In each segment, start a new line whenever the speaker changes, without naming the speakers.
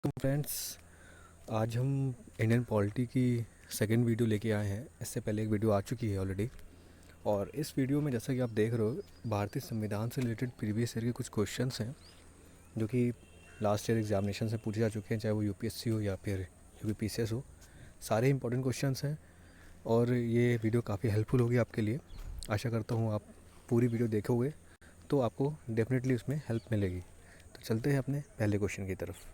तो फ्रेंड्स, आज हम इंडियन पॉलिटी की सेकंड वीडियो लेके आए हैं। इससे पहले एक वीडियो आ चुकी है ऑलरेडी। और इस वीडियो में जैसा कि आप देख रहे हो, भारतीय संविधान से रिलेटेड प्रीवियस ईयर के कुछ क्वेश्चंस हैं जो कि लास्ट ईयर एग्जामिनेशन से पूछे जा चुके हैं, चाहे वो यूपीएससी हो या फिर यूपीपीसीएस हो। सारे इंपॉर्टेंट क्वेश्चंस हैं और ये वीडियो काफ़ी हेल्पफुल होगी आपके लिए। आशा करता हूँ आप पूरी वीडियो देखोगे तो आपको डेफिनेटली उसमें हेल्प मिलेगी। तो चलते हैं अपने पहले क्वेश्चन की तरफ।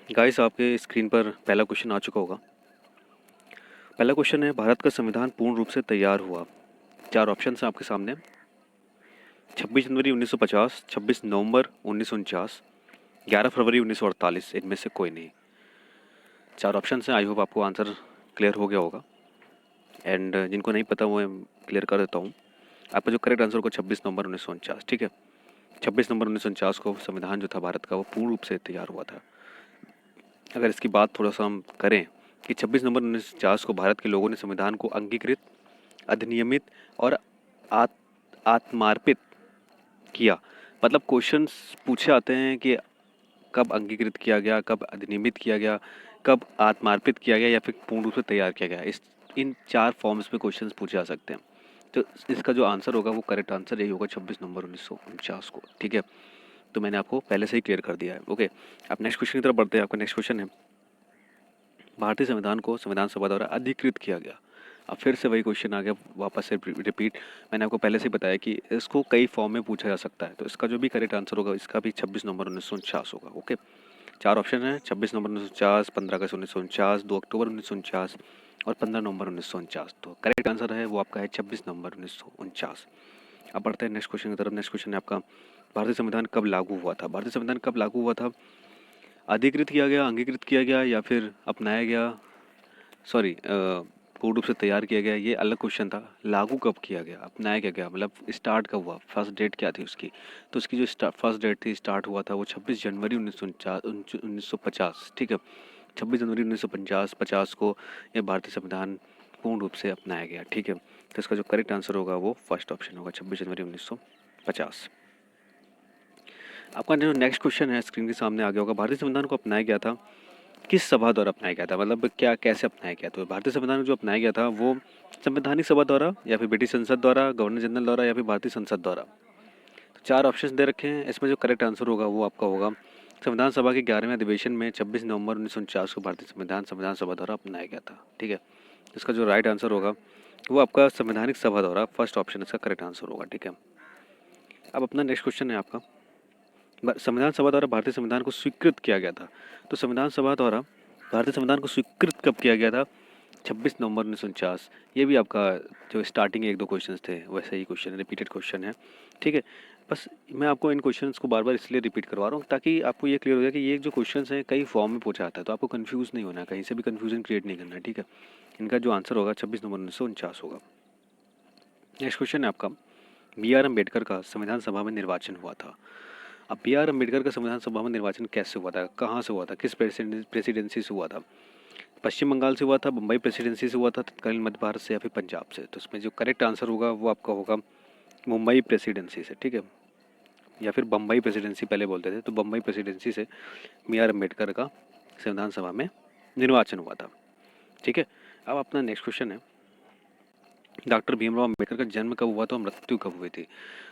गाइस, आपके स्क्रीन पर पहला क्वेश्चन आ चुका होगा। पहला क्वेश्चन है, भारत का संविधान पूर्ण रूप से तैयार हुआ। चार ऑप्शन हैं आपके सामने। 26 जनवरी 1950, 26 नवंबर 1949, 11 फरवरी 1948, इनमें से कोई नहीं। चार ऑप्शन हैं। आई होप आपको आंसर क्लियर हो गया होगा। एंड जिनको नहीं पता वो क्लियर कर देता हूँ। आपका जो करेक्ट आंसर होगा 26 नवंबर 1949। ठीक है, 26 नवंबर 1949 को संविधान जो था भारत का वो पूर्ण रूप से तैयार हुआ था। अगर इसकी बात थोड़ा सा हम करें कि 26 नवंबर 1950 को भारत के लोगों ने संविधान को अंगीकृत, अधिनियमित और आत, आत्मार्पित किया। मतलब क्वेश्चंस पूछे आते हैं कि कब अंगीकृत किया गया, कब अधिनियमित किया गया, कब आत्मार्पित किया गया या फिर पूर्ण रूप से तैयार किया गया। इस इन चार फॉर्म्स में क्वेश्चंस पूछे जा सकते हैं। तो इसका जो आंसर होगा वो करेक्ट आंसर यही होगा 26 नवंबर 1949 को। ठीक है, तो मैंने आपको पहले से ही क्लियर कर दिया है। ओके, आप नेक्स्ट क्वेश्चन की तरफ बढ़ते हैं। आपका नेक्स्ट क्वेश्चन है, भारतीय संविधान को संविधान सभा द्वारा अधिकृत किया गया। अब फिर से वही क्वेश्चन आ गया, वापस से रिपीट। मैंने आपको पहले से ही बताया कि इसको कई फॉर्म में पूछा जा सकता है, तो इसका जो भी करेक्ट आंसर होगा इसका भी 26 नवंबर 1949 होगा। ओके, चार ऑप्शन है, 26 नवंबर 1949, 15 अगस्त 1949, 2 अक्टूबर 1949 और 15 नवंबर 1949। तो करेक्ट आंसर है वो आपका है 26 नवंबर 1949। अब बढ़ते हैं नेक्स्ट क्वेश्चन की तरफ। नेक्स्ट क्वेश्चन है आपका, भारतीय संविधान कब लागू हुआ था? भारतीय संविधान कब लागू हुआ था? अधिकृत किया गया, अंगीकृत किया गया या फिर अपनाया गया, सॉरी पूर्ण रूप से तैयार किया गया, ये अलग क्वेश्चन था। लागू कब किया गया, अपनाया क्या गया, मतलब स्टार्ट कब हुआ, फर्स्ट डेट क्या थी उसकी? तो उसकी जो फर्स्ट डेट थी, स्टार्ट हुआ था वो 26 जनवरी 1950। ठीक है, 26 जनवरी 1950 को ये भारतीय संविधान पूर्ण रूप से अपनाया गया। ठीक है, तो इसका जो करेक्ट आंसर होगा वो फर्स्ट ऑप्शन होगा, 26 जनवरी 1950। आपका जो नेक्स्ट क्वेश्चन है स्क्रीन के सामने आ गया होगा, भारतीय संविधान को अपनाया गया था किस सभा द्वारा अपनाया गया था? मतलब क्या, कैसे अपनाया गया? तो भारतीय संविधान जो अपनाया गया था वो संवैधानिक सभा द्वारा या फिर ब्रिटिश संसद द्वारा, गवर्नर जनरल द्वारा या फिर भारतीय संसद द्वारा। तो चार ऑप्शंस दे रखे हैं, इसमें जो करेक्ट आंसर होगा वो आपका होगा संविधान सभा के 11वें अधिवेशन में 26 नवंबर 1949 को भारतीय संविधान सभा द्वारा अपनाया गया था। ठीक है, इसका जो राइट आंसर होगा वो आपका संवैधानिक सभा द्वारा, फर्स्ट ऑप्शन इसका करेक्ट आंसर होगा। ठीक है, अब अपना नेक्स्ट क्वेश्चन है आपका, संविधान सभा द्वारा भारतीय संविधान को स्वीकृत किया गया था। तो संविधान सभा द्वारा भारतीय संविधान को स्वीकृत कब किया गया था? 26 नवंबर 1949। ये भी आपका जो स्टार्टिंग एक दो क्वेश्चंस थे वैसे ही क्वेश्चन है, रिपीटेड क्वेश्चन है। ठीक है, बस मैं आपको इन क्वेश्चंस को बार बार इसलिए रिपीट करवा रहा हूँ ताकि आपको ये क्लियर हो जाए कि ये जो क्वेश्चंस हैं कई फॉर्म में पूछा जाता है, तो आपको कंफ्यूज नहीं होना है, कहीं से भी कंफ्यूजन क्रिएट नहीं करना है। ठीक है, इनका जो आंसर होगा 26 नवंबर 1949 होगा। नेक्स्ट क्वेश्चन है आपका, बी आर अम्बेडकर का संविधान सभा में निर्वाचन हुआ था। अब बी आर अम्बेडकर का संविधान सभा में निर्वाचन कैसे हुआ था, कहाँ से हुआ था, किस प्रेसिडेंसी से हुआ था? पश्चिम बंगाल से हुआ था, बम्बई प्रेसिडेंसी से हुआ था, तत्कालीन मध्य भारत से या फिर पंजाब से? तो इसमें जो करेक्ट आंसर होगा वो आपका होगा मुंबई प्रेसिडेंसी से। ठीक है, या फिर बम्बई प्रेसिडेंसी पहले बोलते थे, तो बम्बई प्रेसिडेंसी से बी आर अम्बेडकर का संविधान सभा में निर्वाचन हुआ था। ठीक है, अब अपना नेक्स्ट क्वेश्चन है, डॉक्टर भीमराव अम्बेडकर का जन्म कब हुआ था और मृत्यु कब हुई थी?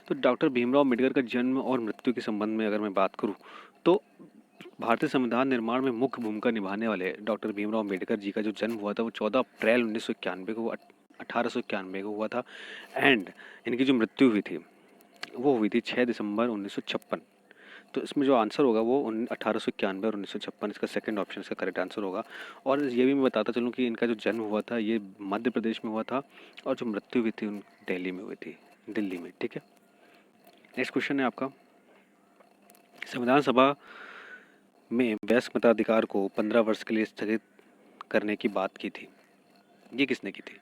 तो डॉक्टर भीमराव अम्बेडकर का जन्म और मृत्यु के संबंध में अगर मैं बात करूं तो भारतीय संविधान निर्माण में मुख्य भूमिका निभाने वाले डॉक्टर भीमराव अम्बेडकर जी का जो जन्म हुआ था वो 14 अप्रैल 1991 को, 1891 को हुआ था। एंड इनकी जो मृत्यु हुई थी वो हुई थी 6 दिसंबर 1956। तो इसमें जो आंसर होगा वो 1891 और 1956, इसका सेकंड ऑप्शन इसका करेक्ट आंसर होगा। और ये भी मैं बताता चलूँ कि इनका जो जन्म हुआ था ये मध्य प्रदेश में हुआ था और जो मृत्यु हुई थी दिल्ली में हुई थी, दिल्ली में। ठीक है, नेक्स्ट क्वेश्चन है आपका, संविधान सभा में वयस्क मताधिकार को 15 वर्ष के लिए स्थगित करने की बात की थी, ये किसने की थी?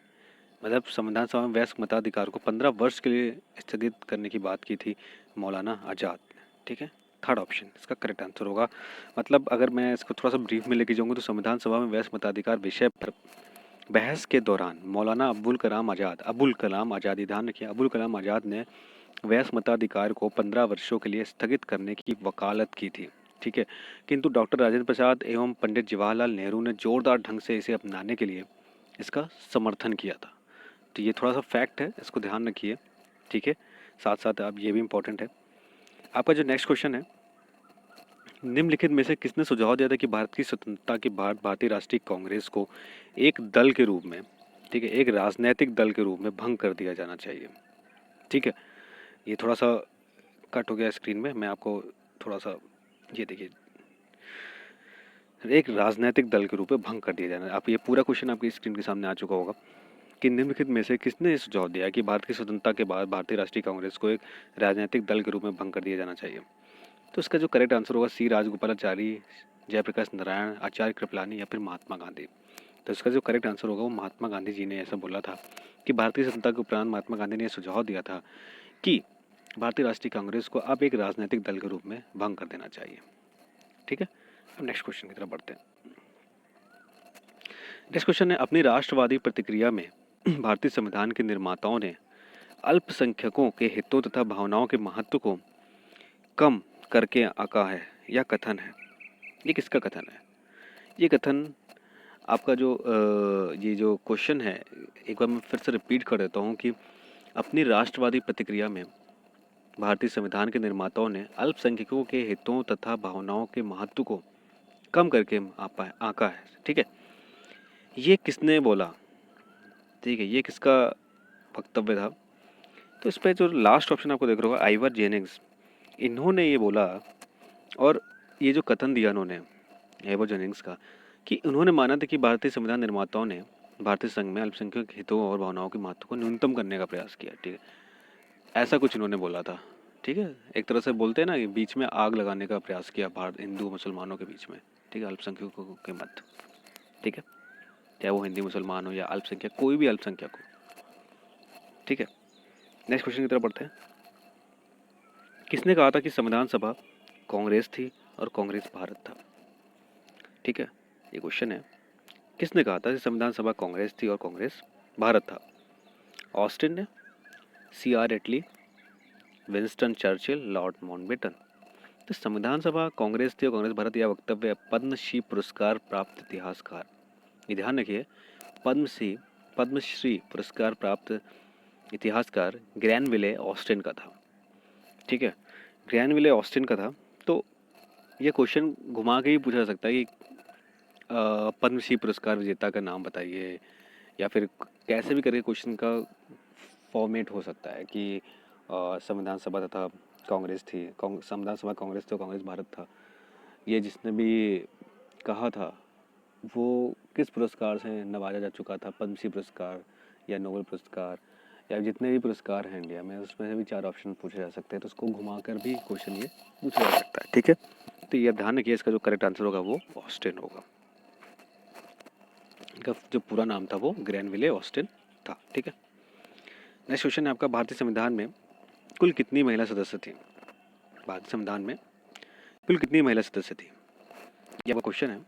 मतलब संविधान सभा में वयस्क मताधिकार को 15 वर्ष के लिए स्थगित करने की बात की थी मौलाना आज़ाद ने। ठीक है, थर्ड ऑप्शन इसका करेक्ट आंसर होगा। मतलब अगर मैं इसको थोड़ा सा ब्रीफ में लेके जाऊंगा तो संविधान सभा में वयस्क मताधिकार विषय पर बहस के दौरान मौलाना अबुल कलाम आज़ाद, ध्यान रखिए, अबुल कलाम आज़ाद ने वयस्क मताधिकार को 15 वर्षों के लिए स्थगित करने की वकालत की थी, ठीक है। किंतु डॉक्टर राजेंद्र प्रसाद एवं पंडित जवाहरलाल नेहरू ने जोरदार ढंग से इसे अपनाने के लिए इसका समर्थन किया था। तो ये थोड़ा सा फैक्ट है, इसको ध्यान रखिए, ठीक है। साथ साथ अब ये भी इम्पोर्टेंट है। आपका जो नेक्स्ट क्वेश्चन है, निम्नलिखित में से किसने सुझाव दिया था कि भारत की स्वतंत्रता के बाद भारतीय राष्ट्रीय कांग्रेस को एक दल के रूप में, ठीक है, एक राजनीतिक दल के रूप में भंग कर दिया जाना चाहिए, ठीक है। ये थोड़ा सा कट हो गया स्क्रीन में, मैं आपको थोड़ा सा, ये देखिए, एक राजनीतिक दल के रूप में भंग कर दिया जाना। आप ये पूरा क्वेश्चन आपकी स्क्रीन के सामने आ चुका होगा कि निम्नलिखित में से किसने सुझाव दिया कि भारत की स्वतंत्रता के बाद भारतीय राष्ट्रीय कांग्रेस को एक राजनीतिक दल के रूप में भंग कर दिया जाना चाहिए। तो इसका जो करेक्ट आंसर होगा सी राजगोपालाचारी, जयप्रकाश नारायण, आचार्य कृपलानी या फिर महात्मा गांधी। तो इसका जो करेक्ट आंसर होगा वो महात्मा गांधी जी ने ऐसा बोला था कि भारतीय स्वतंत्रता के उपरांत महात्मा गांधी ने सुझाव दिया था कि भारतीय राष्ट्रीय कांग्रेस को अब एक राजनीतिक दल के रूप में भंग कर देना चाहिए, ठीक है। अब नेक्स्ट क्वेश्चन की तरफ बढ़ते हैं। नेक्स्ट क्वेश्चन है, अपनी राष्ट्रवादी प्रतिक्रिया में भारतीय संविधान के निर्माताओं ने अल्पसंख्यकों के हितों तथा भावनाओं के महत्व को कम करके आका है या कथन है। ये किसका कथन है? ये कथन आपका जो ये जो क्वेश्चन है, एक बार मैं फिर से रिपीट कर देता हूँ कि अपनी राष्ट्रवादी प्रतिक्रिया में भारतीय संविधान के निर्माताओं ने अल्पसंख्यकों के हितों तथा भावनाओं के महत्व को कम करके आका है, ठीक है। ये किसने बोला, ठीक है, ये किसका वक्तव्य था? तो इस पर जो लास्ट ऑप्शन आपको देख रहा होगा, आइवर जेनिंग्स, इन्होंने ये बोला, और ये जो कथन दिया उन्होंने आइवर जेनिंग्स का, कि उन्होंने माना था कि भारतीय संविधान निर्माताओं ने भारतीय संघ में अल्पसंख्यक हितों और भावनाओं के महत्व को न्यूनतम करने का प्रयास किया, ठीक है। ऐसा कुछ इन्होंने बोला था, ठीक है। एक तरह से बोलते हैं ना कि बीच में आग लगाने का प्रयास किया भारत हिंदू मुसलमानों के बीच में, ठीक है, अल्पसंख्यकों के मत, ठीक है, चाहे वो हिंदी मुसलमान हो या अल्पसंख्यक, कोई भी अल्पसंख्यक हो, ठीक है। नेक्स्ट क्वेश्चन की तरफ बढ़ते हैं। किसने कहा था कि संविधान सभा कांग्रेस थी और कांग्रेस भारत था? ठीक है, ये क्वेश्चन है, किसने कहा था कि संविधान सभा कांग्रेस थी और कांग्रेस भारत था? ऑस्टिन ने, C.R. एटली, विंस्टन चर्चिल, लॉर्ड माउंटबेटन। तो संविधान सभा कांग्रेस थी और कांग्रेस भारत, यह वक्तव्य पद्मश्री पुरस्कार प्राप्त इतिहासकार, ये ध्यान रखिए, पद्मश्री पुरस्कार प्राप्त इतिहासकार ग्रैनविले ऑस्टिन का था, ठीक है, ग्रैनविले ऑस्टिन का था। तो ये क्वेश्चन घुमा के ही पूछा जा सकता है कि पद्मश्री पुरस्कार विजेता का नाम बताइए, या फिर कैसे भी करके क्वेश्चन का फॉर्मेट हो सकता है कि संविधान सभा तथा कांग्रेस थी, संविधान सभा कांग्रेस थी, कांग्रेस भारत था। ये जिसने भी कहा था वो किस पुरस्कार से नवाजा जा चुका था, पद्मश्री पुरस्कार या नोबेल पुरस्कार या जितने भी पुरस्कार हैं इंडिया में, उसमें से भी 4 ऑप्शन पूछे जा सकते हैं। तो उसको घुमाकर भी क्वेश्चन ये पूछा जा सकता है, ठीक है। तो ये ध्यान रखिए, इसका जो करेक्ट आंसर होगा वो ऑस्टिन होगा। इनका जो पूरा नाम था वो ग्रैनविले ऑस्टिन था, ठीक है। नेक्स्ट क्वेश्चन है आपका, भारतीय संविधान में कुल कितनी महिला सदस्य थी? भारतीय संविधान में कुल कितनी महिला सदस्य थी, ये आपका क्वेश्चन है।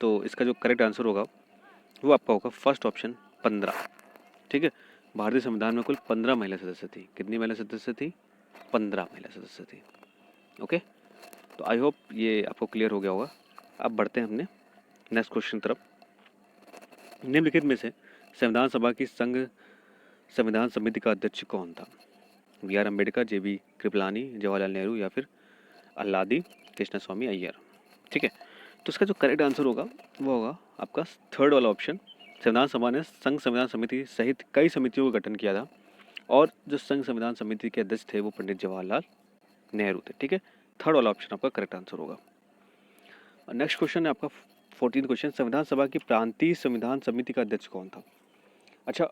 तो इसका जो करेक्ट आंसर होगा वो आपका होगा फर्स्ट ऑप्शन 15, ठीक है। भारतीय संविधान में कुल 15 महिला सदस्य थी। कितनी महिला सदस्य थी? 15 महिला सदस्य थी, ओके। तो आई होप ये आपको क्लियर हो गया होगा। अब बढ़ते हैं हमने नेक्स्ट क्वेश्चन तरफ। निम्नलिखित में से संविधान सभा की संघ संविधान समिति का अध्यक्ष कौन था? B.R. अम्बेडकर, J.B. कृपलानी, जवाहरलाल नेहरू या फिर अल्लादी कृष्ण स्वामी अय्यर, ठीक है। तो इसका जो करेक्ट आंसर होगा वो होगा आपका थर्ड वाला ऑप्शन। संविधान सभा ने संघ संविधान समिति सहित कई समितियों का गठन किया था, और जो संघ संविधान समिति के अध्यक्ष थे वो पंडित जवाहरलाल नेहरू थे, ठीक है। थर्ड वाला ऑप्शन आपका करेक्ट आंसर होगा। नेक्स्ट क्वेश्चन है आपका 14th क्वेश्चन, संविधान सभा की प्रांतीय संविधान समिति का अध्यक्ष कौन था? अच्छा,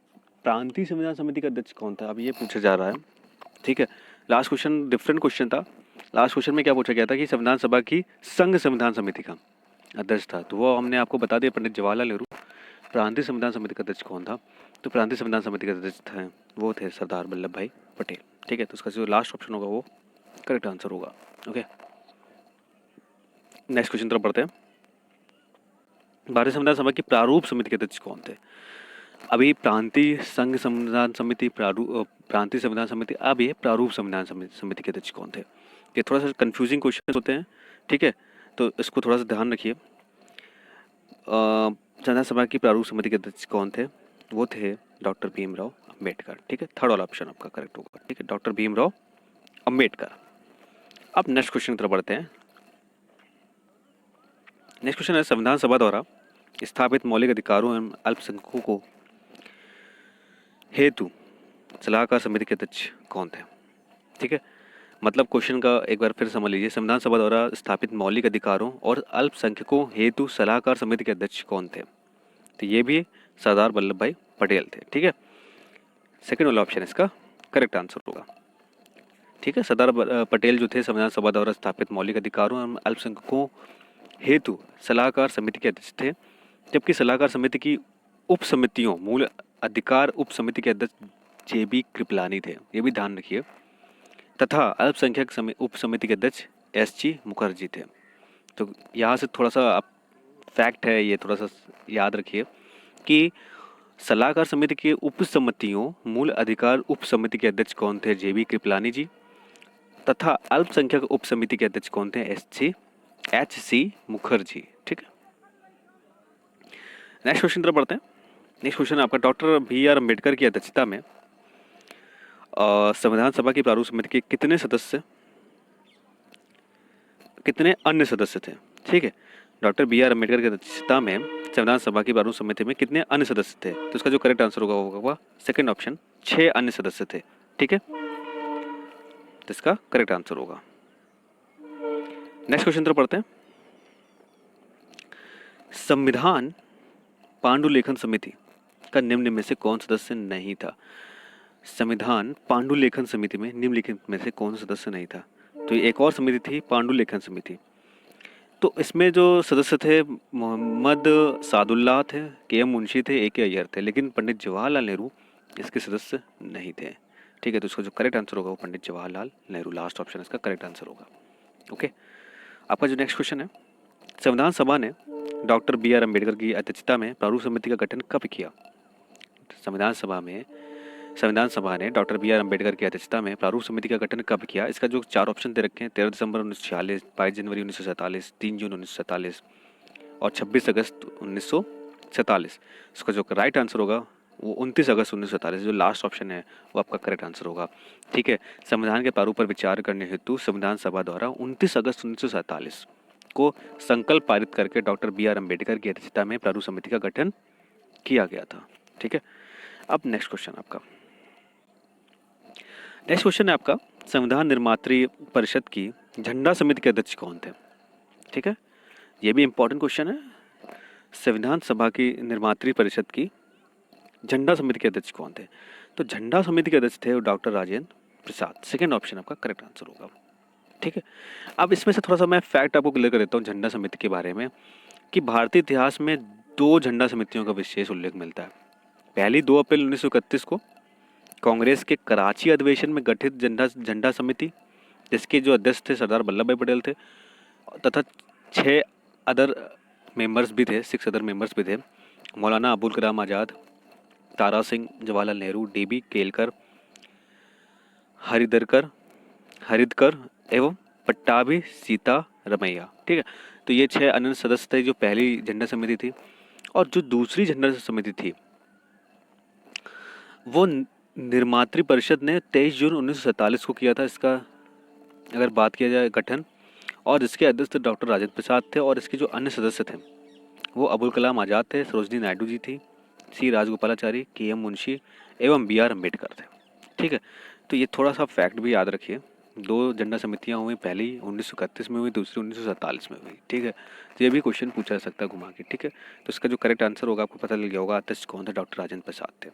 प्रांतीय संविधान समिति का अध्यक्ष कौन था, अब ये पूछा जा रहा है, ठीक है। लास्ट क्वेश्चन डिफरेंट क्वेश्चन था। लास्ट क्वेश्चन में क्या पूछा गया था कि संविधान सभा की संघ संविधान समिति का अध्यक्ष था, तो वो हमने आपको बता दिया पंडित जवाहरलाल नेहरू। प्रांतीय संविधान समिति का अध्यक्ष कौन था? तो प्रांतीय संविधान समिति के अध्यक्ष थे वो थे सरदार वल्लभ भाई पटेल, ठीक है। तो उसका जो लास्ट ऑप्शन होगा वो करेक्ट आंसर होगा, ओके। नेक्स्ट क्वेश्चन तरफ बढ़ते हैं। भारतीय संविधान सभा की प्रारूप समिति के अध्यक्ष कौन थे? अभी प्रांतीय संघ संविधान समिति, प्रांतीय संविधान समिति, अब ये प्रारूप संविधान समिति के अध्यक्ष कौन थे? ये थोड़ा सा कंफ्यूजिंग क्वेश्चन होते हैं, ठीक है, तो इसको थोड़ा सा ध्यान रखिए। संविधान सभा की प्रारूप समिति के अध्यक्ष कौन थे? वो थे डॉक्टर भीमराव अम्बेडकर, ठीक है, थर्ड वाला ऑप्शन आपका करेक्ट होगा, ठीक है, डॉक्टर भीमराव अम्बेडकर। अब नेक्स्ट क्वेश्चन की तरफ बढ़ते हैं। नेक्स्ट क्वेश्चन है, संविधान सभा द्वारा स्थापित मौलिक अधिकारों एवं अल्पसंख्यकों को हेतु सलाहकार समिति के अध्यक्ष कौन थे? ठीक है, मतलब क्वेश्चन का एक बार फिर समझ लीजिए। संविधान सभा द्वारा स्थापित मौलिक अधिकारों और अल्पसंख्यकों हेतु सलाहकार समिति के अध्यक्ष कौन थे? तो ये भी सरदार वल्लभ भाई पटेल थे, ठीक है, सेकंड वाला ऑप्शन इसका करेक्ट आंसर होगा, ठीक है। सरदार पटेल जो थे संविधान सभा द्वारा स्थापित मौलिक अधिकारों और अल्पसंख्यकों हेतु सलाहकार समिति के अध्यक्ष थे, जबकि सलाहकार समिति की उप समितियों मूल अधिकार उप समिति के अध्यक्ष जेबी कृपलानी थे, ये भी ध्यान रखिए, तथा अल्पसंख्यक उप समिति के अध्यक्ष एसजी मुखर्जी थे। तो यहाँ से थोड़ा सा आप फैक्ट है, ये थोड़ा सा याद रखिए कि सलाहकार समिति के उप समितियों मूल अधिकार उप समिति के अध्यक्ष कौन थे? जेबी कृपलानी जी, तथा अल्पसंख्यक उप समिति के अध्यक्ष कौन थे? एच सी मुखर्जी, ठीक है। नेक्स्ट क्वेश्चन तरफ बढ़ते हैं। नेक्स्ट क्वेश्चन आपका, डॉक्टर बी आर अम्बेडकर की अध्यक्षता में संविधान सभा की प्रारूप समिति के कितने अन्य सदस्य थे? ठीक है, डॉक्टर बी आर अम्बेडकर की अध्यक्षता में संविधान सभा की प्रारूप समिति में कितने अन्य सदस्य थे? तो इसका जो करेक्ट आंसर होगा सेकंड ऑप्शन, 6 अन्य सदस्य थे, ठीक है, तो इसका करेक्ट आंसर होगा। नेक्स्ट क्वेश्चन तरफ पढ़ते हैं। संविधान पांडुलेखन समिति का निम्न में से कौन सदस्य नहीं था? संविधान पांडुलेखन समिति में निम्नलिखित में से कौन सदस्य नहीं था? तो एक और समिति थी पांडुलेखन समिति, तो इसमें जो सदस्य थे मोहम्मद सादुल्लाह थे, के.एम. मुंशी थे, ए.के. अय्यर थे, लेकिन पंडित जवाहरलाल नेहरू इसके सदस्य नहीं थे, ठीक है, तो इसका जो करेक्ट आंसर होगा वो पंडित जवाहरलाल नेहरू, लास्ट ऑप्शन इसका करेक्ट आंसर होगा। ओके, आपका जो नेक्स्ट क्वेश्चन है, संविधान सभा ने डॉक्टर बी आर अम्बेडकर की अध्यक्षता में प्रारूप समिति का गठन कब किया? संविधान सभा ने डॉक्टर बी आर अम्बेडकर की अध्यक्षता में प्रारूप समिति का गठन कब किया? इसका जो 4 ऑप्शन दे रखे हैं, 13 दिसंबर 1946, 22 जनवरी 1947, 3 जून 1947 और 26 अगस्त 1947। इसका जो राइट आंसर होगा वो 29 अगस्त 1947, जो लास्ट ऑप्शन है वो आपका करेक्ट आंसर होगा, ठीक है। संविधान के प्रारूप पर विचार करने हेतु संविधान सभा द्वारा 29 अगस्त 1947 को संकल्प पारित करके डॉक्टर बी आर अम्बेडकर की अध्यक्षता में प्रारूप समिति का गठन किया गया था, ठीक है। अब नेक्स्ट क्वेश्चन आपका, नेक्स्ट क्वेश्चन है आपका, संविधान निर्मात्री परिषद की झंडा समिति के अध्यक्ष कौन थे? ठीक है, ये भी इंपॉर्टेंट क्वेश्चन है। संविधान सभा की निर्मात्री परिषद की झंडा समिति के अध्यक्ष कौन थे? तो झंडा समिति के अध्यक्ष थे doctor Rajendra Prasad, second option आपका करेक्ट आंसर होगा, ठीक है। अब इसमें से थोड़ा सा मैं फैक्ट आपको क्लियर कर देता हूँ झंडा समिति के बारे में, कि भारतीय इतिहास में 2 झंडा समितियों का विशेष उल्लेख मिलता है। पहली 2 अप्रैल 1931 को कांग्रेस के कराची अधिवेशन में गठित झंडा समिति, जिसके जो अध्यक्ष थे सरदार वल्लभ भाई पटेल थे, तथा 6 अदर मेंबर्स भी थे, 6 अदर मेंबर्स भी थे, मौलाना अबुल कलाम आज़ाद, तारा सिंह, जवाहरलाल नेहरू, डी.बी. केलकर, हरिदकर एवं पट्टाभी सीतारमैया, ठीक है। तो ये 6 अन्य सदस्य थे जो पहली झंडा समिति थी, और जो दूसरी झंडा समिति थी वो निर्मात्री परिषद ने 23 जून 1947 को किया था इसका, अगर बात किया जाए गठन, और इसके अध्यक्ष डॉक्टर राजेंद्र प्रसाद थे, और इसके जो अन्य सदस्य थे वो अबुल कलाम आज़ाद थे, सरोजनी नायडू जी थी, सी राजगोपालाचारी, के.एम. मुंशी एवं बी आर अम्बेडकर थे, ठीक है। तो ये थोड़ा सा फैक्ट भी याद रखिए, 2 झंडा समितियाँ हुई, पहली 1931 में हुई, दूसरी 1947 में हुई, ठीक है। तो ये भी क्वेश्चन पूछा जा सकता है घुमा के, ठीक है। तो इसका जो करेक्ट आंसर होगा आपको पता लग गया होगा, अध्यक्ष कौन थे? डॉक्टर राजेंद्र प्रसाद थे,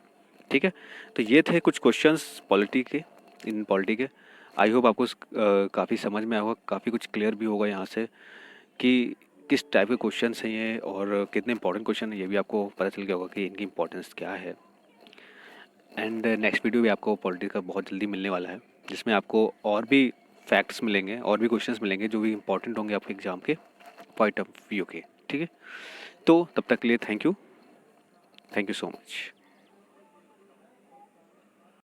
ठीक है। तो ये थे कुछ क्वेश्चंस पॉलिटी के। आई होप आपको काफ़ी समझ में आया होगा, काफ़ी कुछ क्लियर भी होगा यहाँ से कि किस टाइप के क्वेश्चंस हैं ये, और कितने इंपॉर्टेंट क्वेश्चन है, ये भी आपको पता चल गया होगा कि इनकी इंपॉर्टेंस क्या है। एंड नेक्स्ट वीडियो भी आपको पॉलिटी का बहुत जल्दी मिलने वाला है, जिसमें आपको और भी फैक्ट्स मिलेंगे, और भी क्वेश्चंस मिलेंगे जो भी इंपॉर्टेंट होंगे आपके एग्जाम के पॉइंट ऑफ व्यू के, ठीक है। तो तब तक के लिए थैंक यू सो मच।